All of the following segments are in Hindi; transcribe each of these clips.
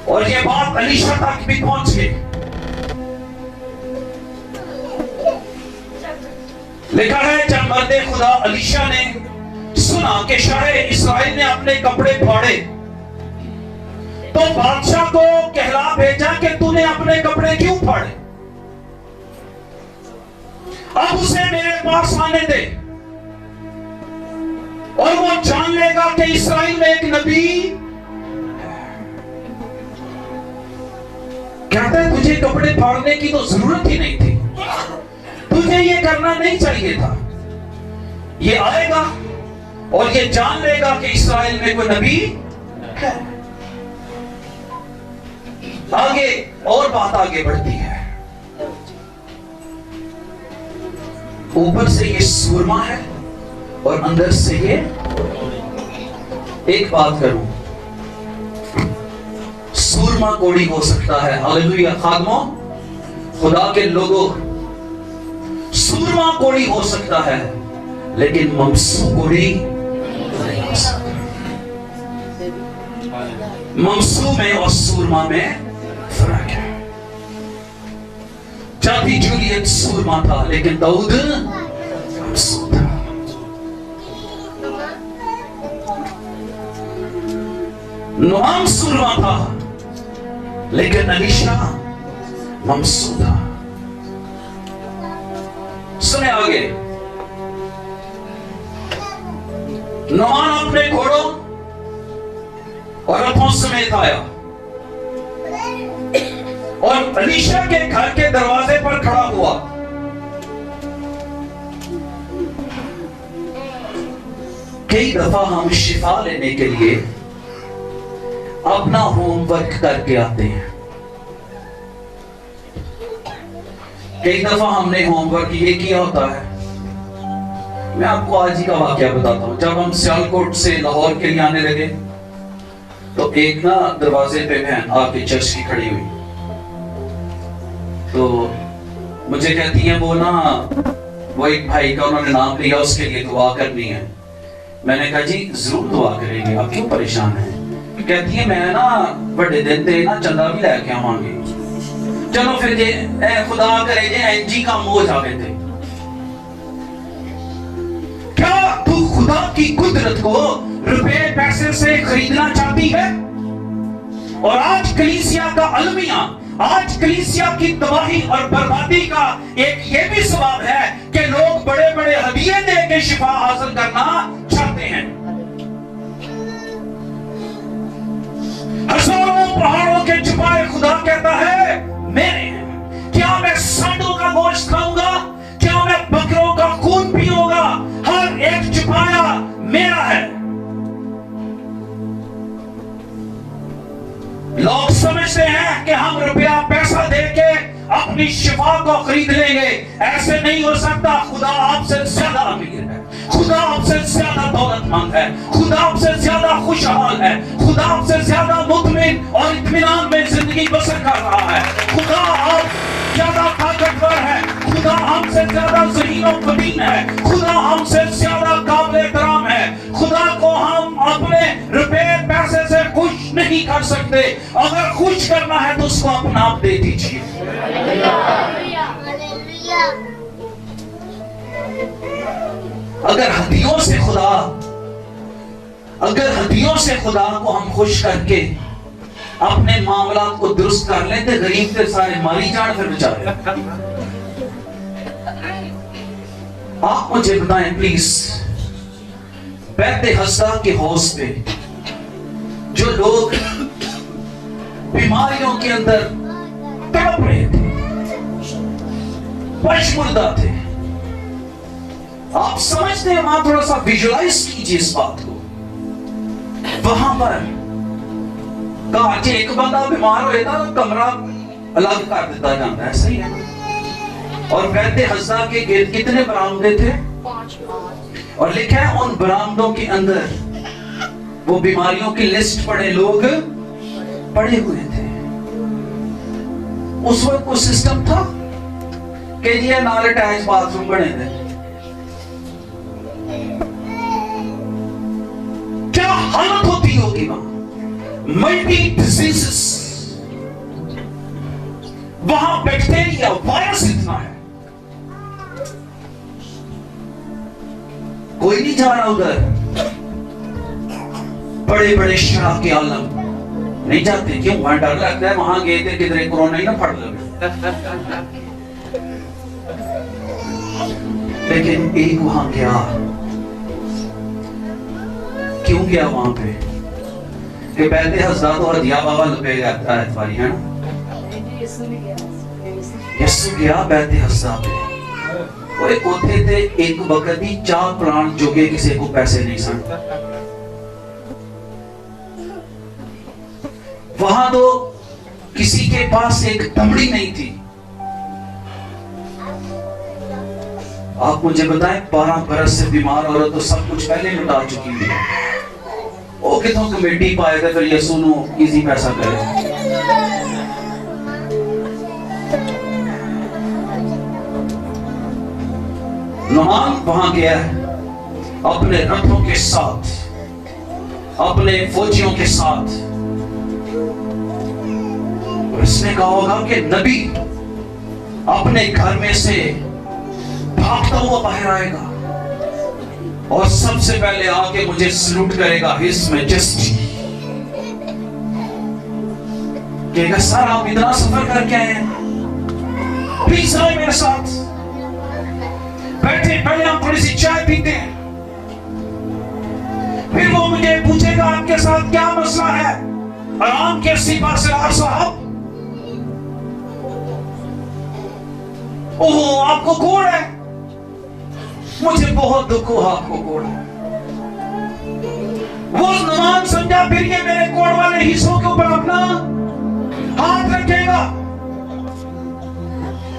और ये बात अलीशा तक भी पहुंच गई। लिखा है जब मर्दे खुदा अलीशा ने सुना कि शाह इस्राएल ने अपने कपड़े फाड़े, तो बादशाह को कहला भेजा कि तूने अपने कपड़े क्यों फाड़े, अब उसे मेरे पास आने दे और वो जान लेगा कि इस्राएल में एक नबी। कहता है तुझे कपड़े फाड़ने की तो जरूरत ही नहीं थी, तुझे ये करना नहीं चाहिए था। ये आएगा और ये जान लेगा कि इस्राएल में कोई नबी है। आगे और बात आगे बढ़ती है। ऊपर से ये सूरमा है और अंदर से ये, एक बात करूं, सूरमा कोड़ी हो सकता है, हालेलुया खादमों, खुदा के लोगों, सूरमा कोड़ी हो सकता है लेकिन ममसू कोड़ी नहीं हो सकता। ममसू में और सूरमा में फर्क है। चाबी जूलियट सूरमा था लेकिन दाऊद ममसू था। नुआम सूरमा था लेकिन अलीशा ममसू था। सुने आगे, नुआम अपने घोड़ों और रथों समेत आया और अलीशा के घर के दरवाजे पर खड़ा हुआ। कई दफा हम शिफा लेने के लिए अपना होमवर्क करके आते हैं। कई दफा हमने होमवर्क ये किया होता है। मैं आपको आज ही का वाकया बताता हूं। जब हम सियालकोट से लाहौर के लिए आने लगे तो एक ना दरवाजे पे बहन आके चर्च की खड़ी हुई, तो मुझे कहती है वो ना, वो एक भाई का उन्होंने नाम लिया, उसके लिए दुआ करनी है। मैंने कहा जी जरूर दुआ करेंगे, आप क्यों परेशान हैं। कहती है मैं ना बड़े दिन ते ना चंदा भी लेके आवांगे। चलो फिर जे खुदा करे जे एनजी काम हो जावे थे। क्या तू खुदा की कुदरत को रुपए पैसे से खरीदना चाहती है? और आज कलीसिया का अलमिया, आज कलीसिया की तबाही और बर्बादी का एक ये भी सबब है कि लोग बड़े बड़े हदिये दे के शिफा हासिल करना चाहते हैं। हजारों पहाड़ों के छुपाए खुदा कहता है मेरे हैं। क्या मैं सांडों का गोश्त खाऊंगा? क्या मैं बकरों का खून पीऊंगा? हर एक छुपाया मेरा है। लोग समझते हैं कि हम रुपया पैसा देके अपनी शिफा को खरीद लेंगे। ऐसे नहीं हो सकता। खुदा आपसे ज्यादा अमीर है, खुदा आपसे ज्यादा दौलतमंद है, खुदा आपसे ज्यादा खुशहाल है, खुदा आपसे ज्यादा मुतमिन और इत्मीनान में जिंदगी बसर कर रहा है। खुदा आप ज्यादा ताकतवर है, खुदा हमसे ज्यादा ज़हीन और बदीन है, खुदा हमसे ज्यादा काबिल कराम है। खुदा को हम अपने रुपए पैसे से खुश नहीं कर सकते। अगर खुश करना है तो उसको अपना आप दे दीजिए। अगर हदियों से खुदा को हम खुश करके अपने मामला को दुरुस्त कर लें तो गरीब के सारे मारी जान फिर बेचारे। आप मुझे बताएं प्लीज, बैत हस्दा के हौस पे जो लोग बीमारियों के अंदर तड़प रहे थे, पशमुर्दा थे, आप समझते हैं? वहां थोड़ा सा विजुअलाइज कीजिए इस बात को। वहां पर घर च एक बंदा बीमार होए तो कमरा अलग कर दिता जाता है, सही है? और बैत हस्दा के गिर्द कितने बरामदे थे? 5। और लिखा है उन बरामदों के अंदर वो बीमारियों की लिस्ट पड़े लोग पड़े हुए थे। उस वक्त को सिस्टम था कि जी नाल अटैच बाथरूम बने थे। क्या हालत होती होगी वहां? मल्टी डिजीजेस वहां बैक्टीरिया वायरस इतना है, कोई नहीं जा रहा उधर। बड़े बड़े शराब के आलम नहीं जाते, क्यों? वहां डर लगता है, वहां गए थे किधरे कोरोना ही ना फट लगे। लेकिन एक वहां गया, क्यों गया वहां पे? कि बैठे हंसदा तो हदिया बाबा लपेगा तुम्हारी, है ना? यसु गया बैठे हंसदा पे, और एक उथे थे एक वक्त ही चाह प्लांट जोगे किसी को पैसे नहीं सन। वहां तो किसी के पास एक दमड़ी नहीं थी। आप मुझे बताएं, 12 बरस से बीमार औरत तो सब कुछ पहले लुटा चुकी है। वो कितों कमेटी पाए थे फिर यसू नु इजी पैसा करे। नमान वहां गया है अपने रथों के साथ, अपने फौजियों के साथ। उसने कहा होगा कि नबी अपने घर में से भागता हुआ बाहर आएगा और सबसे पहले आके मुझे सल्यूट करेगा, हिज मैजेस्टी। कहेगा सर आप इतना सफर करके आए हैं, प्लीज आए मेरे साथ, बैठे पहले हम थोड़ी सी चाय पीते हैं। फिर वो मुझे पूछेगा आपके साथ क्या मसला है, आराम के सीमा से साहब। ओह आपको कोड़ है, मुझे बहुत दुख हुआ आपको कोड़ है। वो नमान समझा फिर ये मेरे कोड़ वाले हिस्सों के ऊपर अपना हाथ रखेगा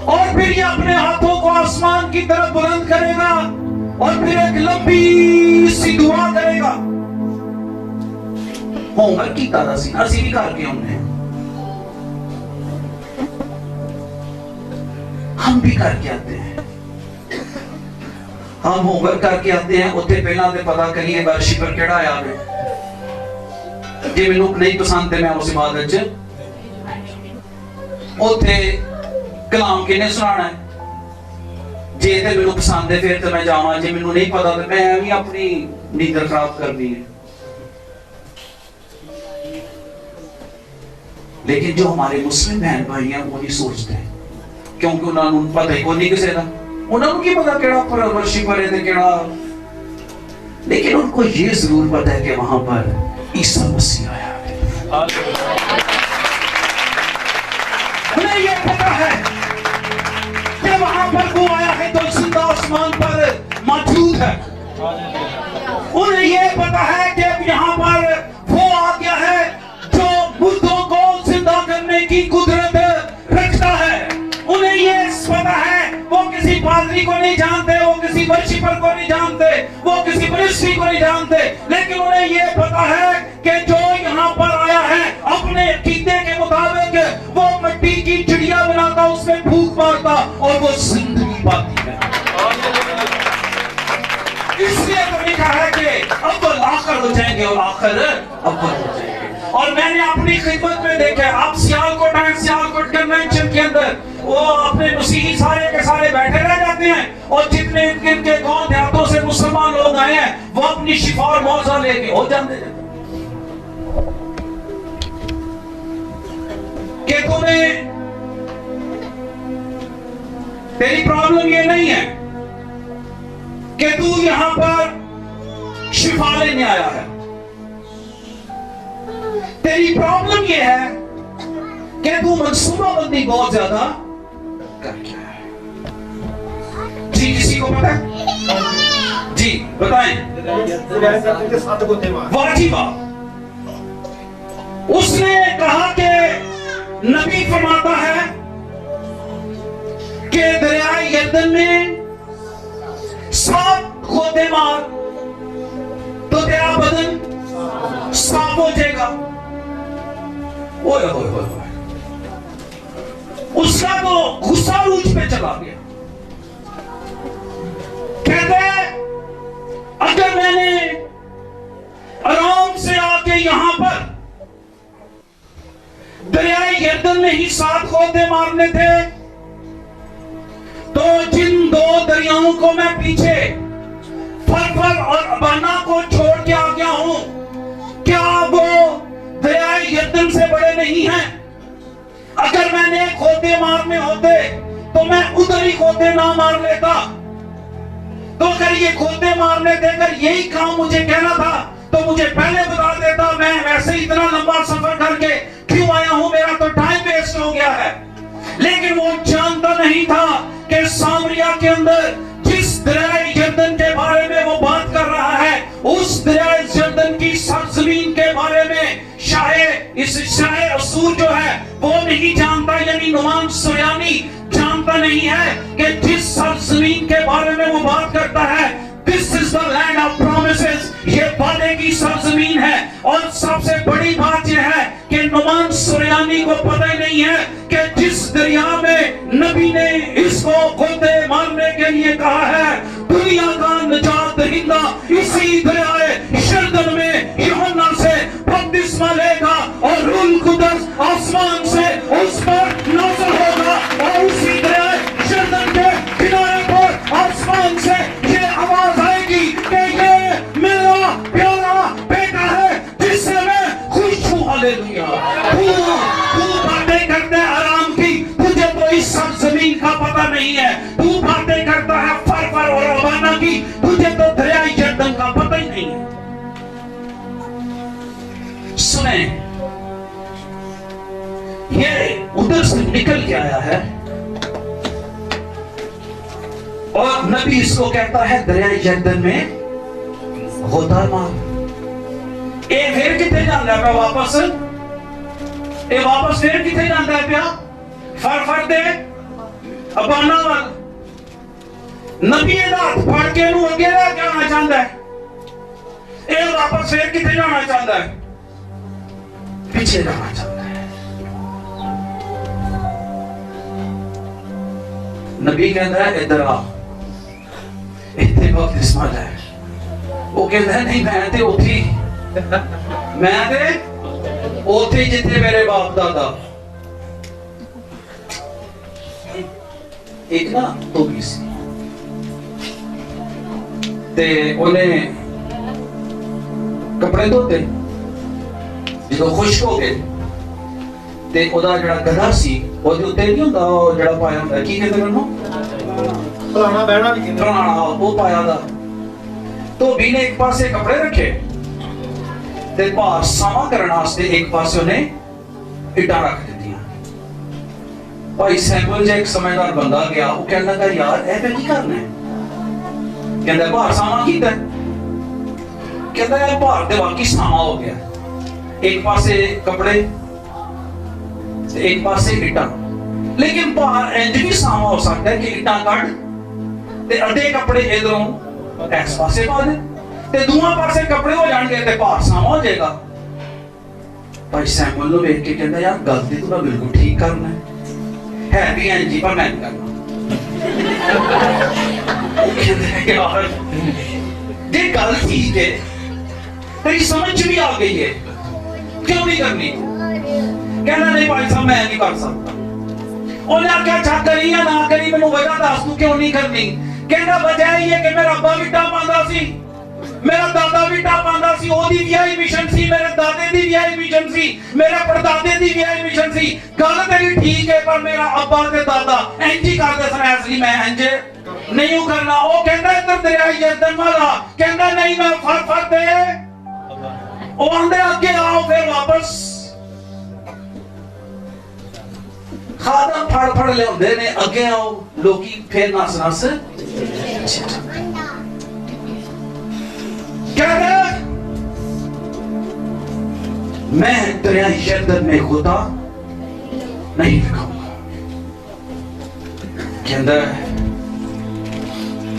और फिर ये अपने हाथों को आसमान की तरफ बुलंद करेगा और फिर एक लंबी सी दुआ करेगा। होमवर्क की तरह सी ਅਸੀਂ भी करके हमने, हम भी करके आते हैं। हम होमवर्क करके आते हैं, उत्थे पहला ते पता करिए वर्शिपर केड़ा आया है। जे मैनू नहीं पसंद ते मैं उस इबादत च उत्थे कलाम किने सुनाना है। जे ते मैनू पसंद है फिर तो मैं जावां, जे मैनू नहीं पता तो मैं भी अपनी नींदर खराब करनी है। लेकिन जो हमारे मुस्लिम बहन भाई हैं वो नहीं सोचते, क्योंकि उन्होंने पता ही कोई नहीं किसी का, उन्होंने की पता केड़ा वर्शिपर है केड़ा। लेकिन उनको ये जरूर पता है कि वहां पर ईसा मसीह आया है। उन्हें ये पता है कि वहां पर वो आया है तो जिंदा आसमान पर मौजूद है। उन्हें ये पता है कि यहाँ पर वो आ गया है जो मुर्दों को जिंदा करने की कुदरत रखता है। उन्हें ये पता है, वो किसी पादरी को नहीं जानते, वो किसी वर्शिपर को नहीं जानते, वो किसी मिनिस्ट्री को नहीं जानते, लेकिन उन्हें ये पता है कि जो यहाँ पर आया है अपने कीते के मुताबिक वो मिट्टी की चिड़िया बनाता, उसमें फूंक मारता और वो जिंदगी पाती है। इसलिए तो लिखा है कि अव्वल आखिर हो जाएंगे और आखिर अव्वल हो जाएंगे। और मैंने अपनी खिदमत में देखा है, आप सियालकोट कन्वेंशन के अंदर वो अपने मसीही सारे के सारे बैठे रह जाते हैं और जितने इनके गांव देहातों से मुसलमान लोग आए हैं वो अपनी शिफा और मौजा लेके हो जाते हैं। कि तुम्हें तेरी प्रॉब्लम ये नहीं है कि तू यहां पर शिफा लेने आया है, तेरी प्रॉब्लम ये है कि तू मंसूबाबंदी बहुत ज्यादा करके आया है। जी किसी को पता है? जी बताएं। वाजिबा उसने कहा कि नबी फरमाता है कि दरियाए यरदन में 7 गोते मार तो तेरा बदन साफ हो जाएगा। ओए ओए ओए, उसका तो गुस्सा रूज पे चला गया। कहते अगर मैंने आराम से आके यहां पर दरियाए यरदन में ही 7 खोदे मारने थे, तो जिन 2 दरियाओं को मैं पीछे फरफर और अबाना को छोड़ के आ गया हूं, क्या वो दरियाए यरदन से बड़े नहीं हैं? अगर मैंने खोदे मारने होते तो मैं उधर ही खोदे ना मार लेता। तो अगर ये खोदे मारने थे, अगर यही काम मुझे कहना था तो मुझे पहले बता देता। मैं वैसे ही इतना लंबा सफर करके क्यों आया हूं, मेरा तो टाइम वेस्ट हो गया है। लेकिन वो जानता नहीं था कि सामरिया के अंदर जिस दरियाए यरदन के बारे में वो बात कर रहा है, उस दरियाए यरदन की सरजमीन के बारे में शायद असूर जो है वो नहीं जानता, यानी नुमान सुरयानी जानता नहीं है कि जिस सरजमीन के बारे में वो बात करता है, this is the land of promises, ये वादे की सरजमीन है। और सबसे बड़ी बात यह है कि नुमान सुरयानी को पता ही नहीं है कि जिस दरिया में नबी ने इसको खोदे मारने के लिए कहा है, दुनिया का निजात दहिंदा इसी दरियाए यरदन में यूहन्ना से बपतिस्मा लेगा और रूह कुदस आसमान से उस पर नाज़िल होगा और उसी दरियाए यरदन के किनारे पर आसमान से ये आवाज आएगी कि ये मेरा प्यारा बेटा है जिससे मैं खुश हूं। हालेलुया। तू बातें करते आराम की, तुझे तो इस सरजमीन का पता नहीं है। तू बातें करता है फरफर और अबाना की, तुझे तो दरियाए यरदन का पता ही नहीं है। सुने, ये उधर से निकल के आया है और नबी इसको कहता है दरियाए यरदन में गोता मार। ए फिर किथे जांदा है वापस, ए वापस फिर किथे जांदा है पिया? फर दे अबाना वाल। नबी दा हाथ फड़ के नु अगे लेके आना चाहता है, ए वापस फिर किथे जाना चाहता है? पीछे जाना चाहता है। नबी कहता है इधर आ, इतने बपतिस्मा ले। वो कहता है नहीं, मैं ते उठी, मैं ते उठी जिथे मेरे बाप दादा। एक ना तो भी सी ते उन्हें कपड़े धोते, जो खुश्क हो गए ते ओदा जड़ा गधा सी ओदे उत्ते नहीं हुंदा ओ जड़ा पाया हुंदा, की कहंदे ने पुराना बहना भी कहंदे, पुराना वो पाया दा। तो भी ने एक पासे कपड़े रखे ते भार सामा करने वास्ते एक पासे उन्हें इटा रख दित्तियां। भाई सैमुअल जे एक समझदार बंदा गया, वो कहने लगा यार ऐ ते की करना है? कहंदा भार सामा कीता, कहंदा यार भार ते वाकई सामा हो गया। एक पासे कपड़े एक पासे इटा, लेकिन बाहर इंज भी सामा हो सकता है कि इटा कट ते अधे कपड़े इधरों इस पासे पा दे ते दूसरे पासे कपड़े हो जाएंगे ते बाहर सामा हो जाएगा। भाई सैमुअल नु देख के कहता यार गलती तो मैं बिल्कुल ठीक करना है भी इंज ही, पर मैं नहीं करना। यार ये गल ठीक है, तेरी समझ भी आ गई है, क्यों नहीं करनी? कहना नहीं भाई साहब मैं नहीं कर सकता। उन्हें आख्या अच्छा करी या ना करी, मैनू वजह दस तू क्यों नहीं करनी? कहना वजह ये कि मेरा अब्बा भी टा पांदा सी, मेरा दादा भी टा पांदा सी, ओदी विआई मिशन सी, मेरे दादे दी विआई मिशन सी, मेरे परदादे दी विआई मिशन सी। गल तेरी ठीक है, पर मेरा अब्बा ते दादा इंज ही करदे सन, इसलिए मैं इंज नहीं करना। वो कहंदा इधर दरियाए यरदन वाला, कहंदा नहीं मैं फर दे ओ आंदे आगे आओ, फिर वापस खादा फड़ ले होंदे ने, अगे आओ लोकी फिर नस नस कहता मैं दरियाए यरदन में खुदा नहीं दिखाऊंगा। कहता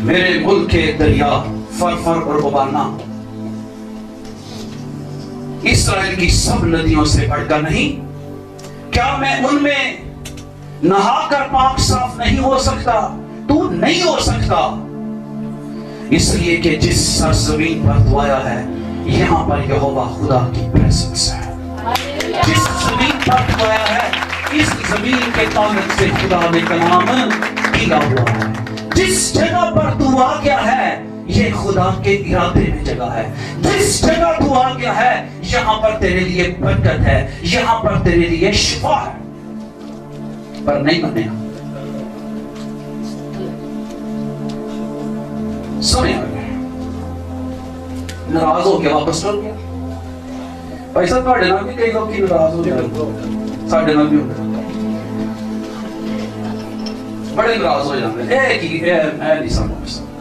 मेरे मुल्क के दरिया फर और अबाना इस्राएल की सब नदियों से बढ़कर नहीं, क्या मैं उनमें नहाकर पाक साफ नहीं हो सकता? तू नहीं हो सकता, इसलिए कि जिस सरजमीन पर तू आया है यहां पर यहोवा खुदा की प्रेजेंस है। जिस जमीन पर तू आया है इस जमीन के ताकत से खुदा ने कलाम किया हुआ है। जिस जगह पर तू आ गया है ये खुदा के इरादे में जगह है। जिस जगह तू आ गया है यहां पर तेरे लिए बरकत है, यहां पर तेरे लिए शिफा है। पर नहीं बने सुने नाराज हो गया वापस लौट गया। भाई साहब ਤੁਹਾਡੇ ਨਾਲ ਵੀ ਕਈ ਲੋਕੀ ਨਾਰਾਜ਼ ਹੋ ਜਾਂਦੇ, ਸਾਡੇ ਨਾਲ ਵੀ ਹੁੰਦੇ बड़े नाराज हो जाते हैं। मैं नहीं समझ सकता।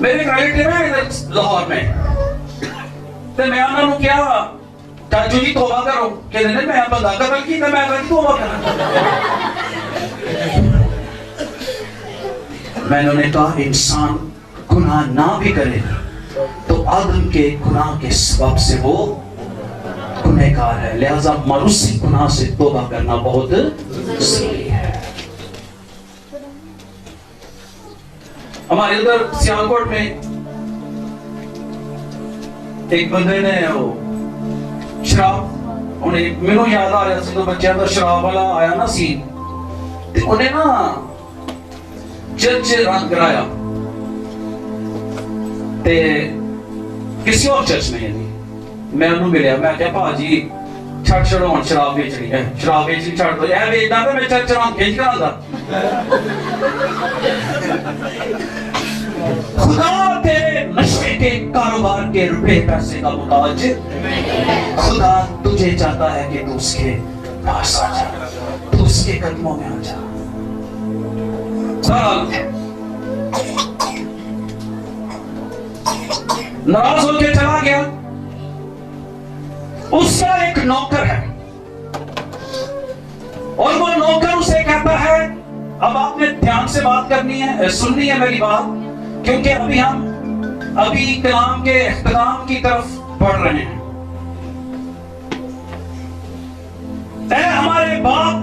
मेरे रिलेटिव है लाहौर में, तो मैं उन्होंने क्या चाचू जी तौबा करो, कहते हैं मैं बंदा कतल की मैं कभी तौबा करा। मैंने उन्हें कहा इंसान गुनाह ना भी करे तो आदम के गुनाह के सबब से वो गुनहगार है, लिहाजा मारूसी गुनाह से तौबा करना बहुत जरूरी है। हमारे उधर सियालकोट में एक बंदे ने वो शराब, उन्हें मैनू याद आ रहा तो बच्चों का शराब वाला आया ना सीन, तो उन्हें ना चर्च रंग कराया ते किसी और चर्च में यानी मैं उन्होंने मिलिया, मैं क्या भाजी छड़ छड़ो शराब बेचनी है, शराब बेचनी छड़ दो, यह बेचना तो मैं चर्च रंग खिंच करांदा। खुदा तेरे नशे के कारोबार के रुपए पैसे का मुताज, खुदा तुझे चाहता है कि तू उसके पास आ जा, तू उसके कदमों में आ जा। नाराज होकर चला गया। उसका एक नौकर है और वो नौकर उसे कहता है, अब आपने ध्यान से बात करनी है, सुननी है मेरी बात, क्योंकि अभी कलाम के इख्तिताम की तरफ बढ़ रहे हैं। ऐ हमारे बाप,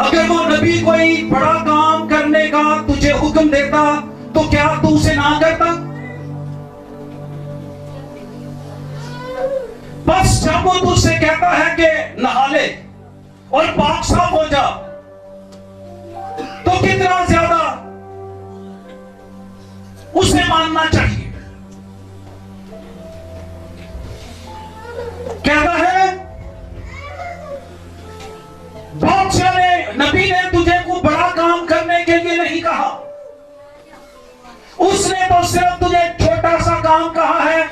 अगर वो नबी कोई बड़ा काम करने का तुझे हुक्म देता तो क्या तू उसे ना करता? बस जब वो तुझसे कहता है कि नहा ले और पाक साफ हो जा, तो कितना ज्यादा उसे मानना चाहिए। कहता है बादशाह ने, नबी ने तुझे कोई बड़ा काम करने के लिए नहीं कहा, उसने तो सिर्फ तुझे छोटा सा काम कहा है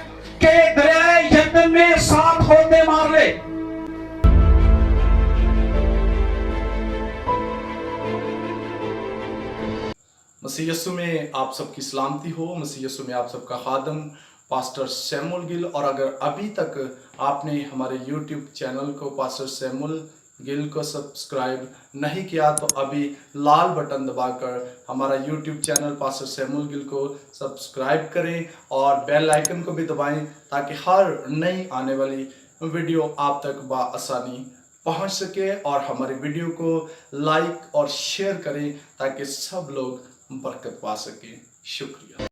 कि दरिया यरदन में 7 होते मार ले। मसीह यीशु में आप सबकी सलामती हो। मसीह यीशु में आप सबका खादम पास्टर सैमुअल गिल। और अगर अभी तक आपने हमारे YouTube चैनल को पास्टर सैमुअल गिल को सब्सक्राइब नहीं किया तो अभी लाल बटन दबाकर हमारा YouTube channel pastor Samuel Gill को सब्सक्राइब करें और बेल आइकन को भी दबाएं ताकि हर नई आने वाली वीडियो आप तक बआसानी पहुंच सके। और हमारी वीडियो को लाइक और शेयर करें ताकि सब लोग बरकत पा सकें। शुक्रिया।